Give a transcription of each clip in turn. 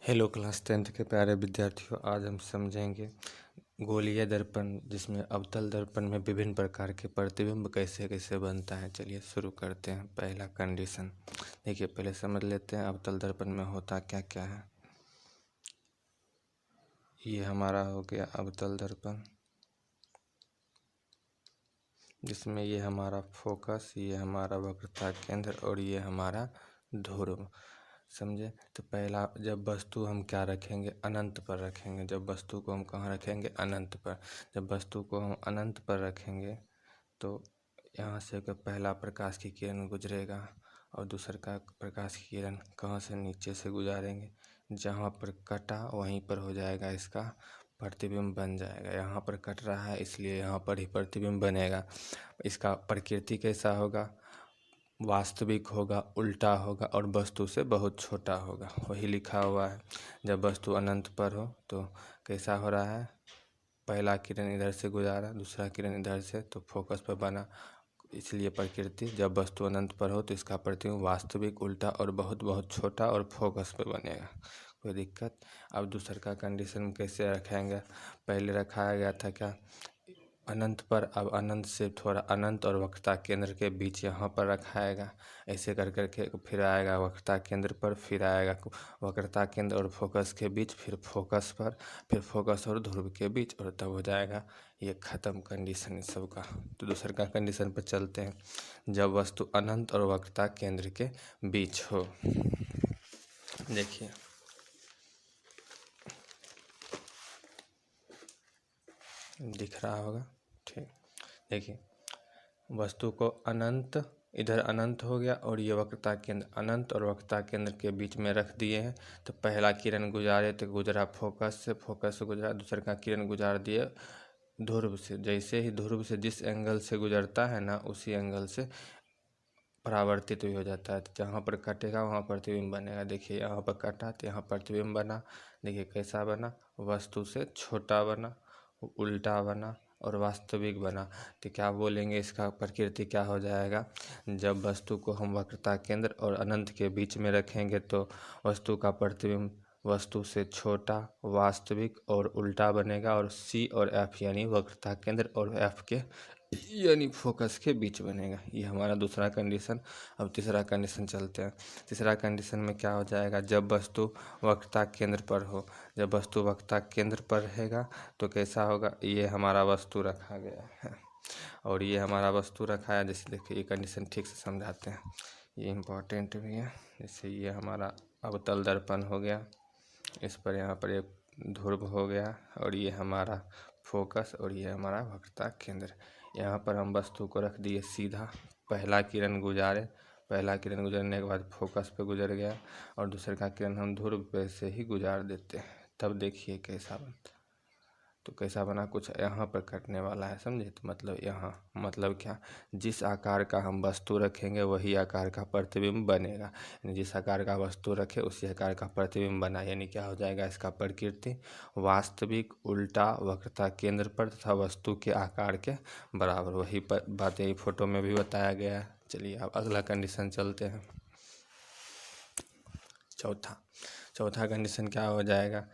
Hello class 10th के प्यारे विद्यार्थियों, आज हम समझेंगे गोलीय दर्पण जिसमें अवतल दर्पण में विभिन्न प्रकार के प्रतिबिंब कैसे कैसे बनता है। चलिए शुरू करते हैं। पहला कंडीशन देखिए, पहले समझ लेते हैं अवतल दर्पण में होता क्या क्या है। ये हमारा हो गया अवतल दर्पण, जिसमें ये हमारा फोकस, ये हमारा वक्रता केंद्र और ये हमारा ध्रुव। समझे? तो पहला, जब वस्तु हम क्या रखेंगे, अनंत पर रखेंगे। जब वस्तु को हम कहाँ रखेंगे, अनंत पर। जब वस्तु को हम अनंत पर रखेंगे तो यहाँ से पहला प्रकाश की किरण गुजरेगा और दूसरा का प्रकाश की किरण कहाँ से, नीचे से गुजारेंगे। जहाँ पर कटा वहीं पर हो जाएगा, इसका प्रतिबिंब बन जाएगा। यहाँ पर कट रहा है इसलिए यहाँ पर ही प्रतिबिंब बनेगा। इसका प्रकृति कैसा होगा, वास्तविक होगा, उल्टा होगा और वस्तु से बहुत छोटा होगा, वही लिखा हुआ है। जब वस्तु अनंत पर हो तो कैसा हो रहा है, पहला किरण इधर से गुजारा, दूसरा किरण इधर से, तो फोकस पर बना। इसलिए प्रकृति, जब वस्तु अनंत पर हो तो इसका प्रतिबिंब वास्तविक, उल्टा और बहुत बहुत छोटा और फोकस पर बनेगा। कोई दिक्कत? अब दूसरा का कंडीशन कैसे रखेंगे, पहले रखाया गया था क्या, अनंत पर। अब अनंत से थोड़ा अनंत और वक्रता केंद्र के बीच यहाँ पर रखाएगा। ऐसे कर करके फिर आएगा वक्रता केंद्र पर, फिर आएगा वक्रता केंद्र और फोकस के बीच, फिर फोकस पर, फिर फोकस और ध्रुव के बीच, और तब हो जाएगा ये ख़त्म कंडीशन इस सब का। तो दूसरे का कंडीशन पर चलते हैं। जब वस्तु अनंत और वक्रता केंद्र के बीच हो। देखिए, दिख रहा होगा, ठीक। देखिए, वस्तु को अनंत, इधर अनंत हो गया और ये वक्रता केंद्र, अनंत और वक्रता केंद्र के बीच में रख दिए हैं। तो पहला किरण गुजारे तो गुजरा फोकस से गुजरा, दूसरे का किरण गुजार दिए ध्रुव से। जैसे ही ध्रुव से जिस एंगल से गुजरता है ना, उसी एंगल से परावर्तित भी हो जाता है। तो जहाँ पर कटेगा वहाँ प्रतिबिंब बनेगा। देखिए, यहाँ पर कटा तो यहाँ प्रतिबिंब बना। देखिए कैसा बना, वस्तु से छोटा बना, उल्टा बना और वास्तविक बना। तो क्या बोलेंगे, इसका प्रकृति क्या हो जाएगा, जब वस्तु को हम वक्रता केंद्र और अनंत के बीच में रखेंगे तो वस्तु का प्रतिबिंब वस्तु से छोटा, वास्तविक और उल्टा बनेगा, और सी और एफ यानी वक्रता केंद्र और एफ के यानी फोकस के बीच बनेगा। ये हमारा दूसरा कंडीशन। अब तीसरा कंडीशन चलते हैं। तीसरा कंडीशन में क्या हो जाएगा, जब वस्तु वक्रता केंद्र पर हो। जब वस्तु वक्रता केंद्र पर रहेगा तो कैसा होगा, ये हमारा वस्तु रखा गया है और ये हमारा वस्तु रखा है। जैसे देखिए, ये कंडीशन ठीक से समझाते हैं, ये इम्पोर्टेंट भी है। जैसे ये हमारा अवतल दर्पण हो गया, इस पर यहाँ पर एक ध्रुव हो गया, और ये हमारा फोकस और ये हमारा वक्रता केंद्र। यहाँ पर हम वस्तु को रख दिए सीधा, पहला किरण गुजारे, पहला किरण गुजरने के बाद फोकस पे गुजर गया और दूसरे का किरण हम ध्रुव पे से ही गुजार देते हैं। तब देखिए कैसा बनता। तो कैसा बना, कुछ यहाँ पर कटने वाला है, समझे? तो मतलब यहाँ, मतलब क्या, जिस आकार का हम वस्तु रखेंगे वही आकार का प्रतिबिंब बनेगा। यानी जिस आकार का वस्तु रखे उसी आकार का प्रतिबिंब बना। यानी क्या हो जाएगा, इसका प्रकृति वास्तविक, उल्टा, वक्रता केंद्र पर तथा वस्तु के आकार के बराबर। वही बात यही फोटो में भी बताया गया है। चलिए अब अगला कंडीशन चलते हैं। चौथा कंडीशन क्या हो जाएगा,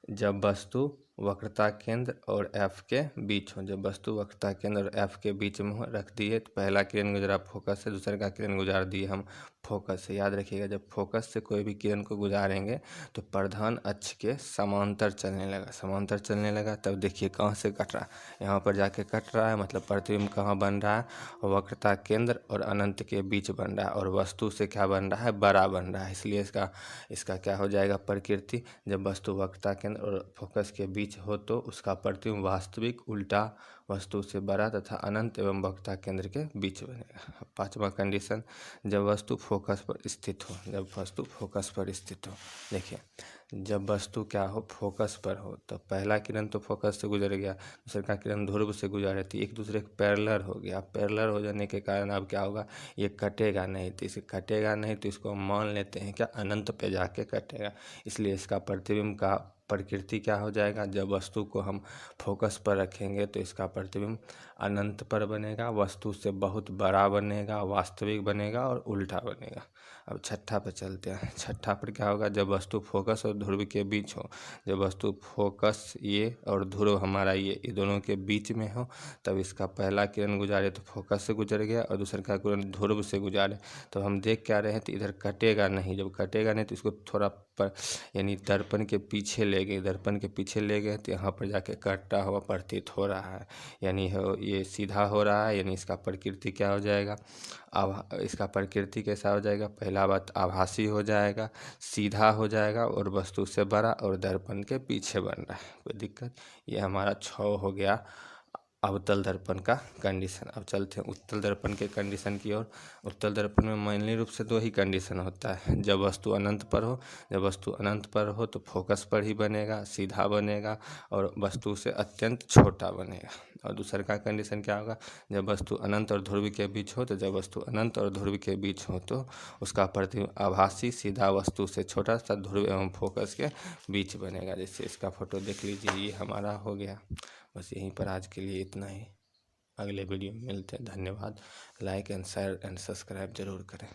जब वस्तु वक्रता केंद्र और एफ के बीच हो। जब वस्तु वक्रता केंद्र और एफ के बीच में हो, रख दिए तो पहला किरण गुजरा फोकस से, दूसरे का किरण गुजार दिए हम फोकस से। याद रखिएगा, जब फोकस से कोई भी किरण को गुजारेंगे तो प्रधान अक्ष के समांतर चलने लगा, समांतर चलने लगा। तब देखिए कहाँ से कट रहा है, यहाँ पर जाके कट रहा है। मतलब प्रतिबिंब कहाँ बन रहा है, वक्रता केंद्र और अनंत के बीच बन रहा है, और वस्तु से क्या बन रहा है, बड़ा बन रहा है। इसलिए इसका क्या हो जाएगा प्रकृति, जब वस्तु वक्रता केंद्र और फोकस के बीच हो तो उसका प्रतिबिंब वास्तविक, उल्टा, वस्तु से बड़ा तथा अनंत एवं वक्रता केंद्र के बीच बनेगा। पांचवा कंडीशन, जब वस्तु फोकस पर स्थित हो। जब वस्तु फोकस पर स्थित हो, देखिए जब वस्तु क्या हो, फोकस पर हो, तो पहला किरण तो फोकस से गुजर गया, दूसरे का किरण ध्रुव से गुजरे थी, एक दूसरे के पैरेलल हो गया। पैरेलल हो जाने के कारण अब क्या होगा, ये कटेगा नहीं। तो इसे कटेगा नहीं तो इसको हम मान लेते हैं क्या, अनंत पे जाके कटेगा। इसलिए इसका प्रतिबिंब का प्रकृति क्या हो जाएगा, जब वस्तु को हम फोकस पर रखेंगे तो इसका प्रतिबिंब अनंत पर बनेगा, वस्तु से बहुत बड़ा बनेगा, वास्तविक बनेगा और उल्टा बनेगा। अब छठा पर चलते हैं। छठा पर क्या होगा, जब वस्तु फोकस और ध्रुव के बीच हो, जब वस्तु फोकस ये और ध्रुव हमारा ये दोनों के बीच में हो, तब इसका पहला किरण गुजारे तो फोकस से गुजर गया और दूसरा का किरण ध्रुव से गुजारे तो हम देख क्या रहे हैं, तो इधर कटेगा नहीं। जब कटेगा नहीं तो इसको थोड़ा पर यानी दर्पण के पीछे ले गए, दर्पण के पीछे ले गए तो यहाँ पर जाके कटता हुआ प्रतीत हो रहा है, यानी ये सीधा हो रहा है, यानी इसका प्रकृति क्या हो जाएगा, इसका प्रकृति कैसा हो जाएगा, पहला बात आभासी हो जाएगा, सीधा हो जाएगा और वस्तु से बड़ा और दर्पण के पीछे बन रहा है, कोई दिक्कत। ये हमारा 6 हो गया अवतल दर्पण का कंडीशन। अब चलते हैं उत्तल दर्पण के कंडीशन की ओर। उत्तल दर्पण में मानवीय रूप से 2 ही कंडीशन होता है, जब वस्तु अनंत पर हो, जब वस्तु अनंत पर हो तो फोकस पर ही बनेगा, सीधा बनेगा और वस्तु से अत्यंत छोटा बनेगा। और दूसरा का कंडीशन क्या होगा, जब वस्तु अनंत और ध्रुव के बीच हो, तो जब वस्तु अनंत और ध्रुव के बीच हो तो उसका प्रतिबिंब आभासी सीधा वस्तु से छोटा सा ध्रुव एवं फोकस के बीच बनेगा। जैसे इसका फोटो देख लीजिए, ये हमारा हो गया। बस यहीं पर आज के लिए इतना ही, अगले वीडियो में मिलते हैं। धन्यवाद। Like and share and subscribe जरूर करें।